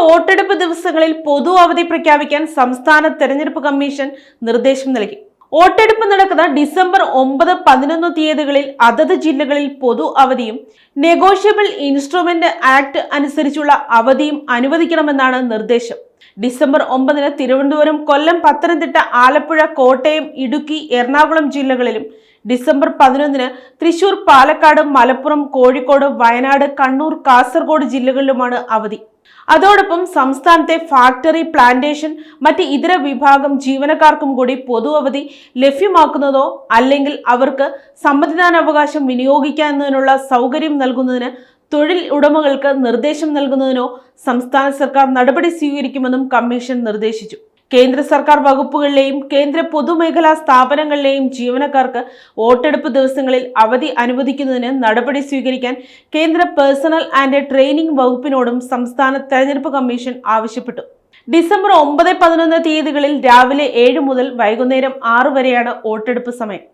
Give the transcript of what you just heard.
വോട്ടെടുപ്പ് ദിവസങ്ങളിൽ പൊതു അവധി പ്രഖ്യാപിക്കാൻ സംസ്ഥാന തെരഞ്ഞെടുപ്പ് കമ്മീഷൻ നിർദ്ദേശം നൽകി. വോട്ടെടുപ്പ് നടക്കുന്ന ഡിസംബർ 9, 11 തീയതികളിൽ അതത് ജില്ലകളിൽ പൊതു അവധിയും നെഗോഷ്യബിൾ ഇൻസ്ട്രുമെന്റ് ആക്ട് അനുസരിച്ചുള്ള അവധിയും അനുവദിക്കണമെന്നാണ് നിർദ്ദേശം. ഡിസംബർ 9 തിരുവനന്തപുരം, കൊല്ലം, പത്തനംതിട്ട, ആലപ്പുഴ, കോട്ടയം, ഇടുക്കി, എറണാകുളം ജില്ലകളിലും ഡിസംബർ 11 തൃശൂർ, പാലക്കാട്, മലപ്പുറം, കോഴിക്കോട്, വയനാട്, കണ്ണൂർ, കാസർഗോഡ് ജില്ലകളിലുമാണ് അവധി. അതോടൊപ്പം സംസ്ഥാനത്തെ ഫാക്ടറി, പ്ലാന്റേഷൻ, മറ്റ് ഇതര വിഭാഗം ജീവനക്കാർക്കും കൂടി പൊതു അവധി ലഭ്യമാക്കുന്നതോ അല്ലെങ്കിൽ അവർക്ക് സമ്മതിദാനാവകാശം വിനിയോഗിക്കുന്നതിനുള്ള സൗകര്യം നൽകുന്നതിന് തൊഴിൽ ഉടമകൾക്ക് നിർദ്ദേശം നൽകുന്നതിനോ സംസ്ഥാന സർക്കാർ നടപടി സ്വീകരിക്കുമെന്നും കമ്മീഷൻ നിർദ്ദേശിച്ചു. കേന്ദ്ര സർക്കാർ വകുപ്പുകളിലെയും കേന്ദ്ര പൊതുമേഖലാ സ്ഥാപനങ്ങളിലെയും ജീവനക്കാർക്ക് വോട്ടെടുപ്പ് ദിവസങ്ങളിൽ അവധി അനുവദിക്കുന്നതിന് നടപടി സ്വീകരിക്കാൻ കേന്ദ്ര പേഴ്സണൽ ആൻഡ് ട്രെയിനിംഗ് വകുപ്പിനോടും സംസ്ഥാന തെരഞ്ഞെടുപ്പ് കമ്മീഷൻ ആവശ്യപ്പെട്ടു. ഡിസംബർ 9, 11 തീയതികളിൽ രാവിലെ 7 മുതൽ വൈകുന്നേരം 6 വരെയാണ് വോട്ടെടുപ്പ് സമയം.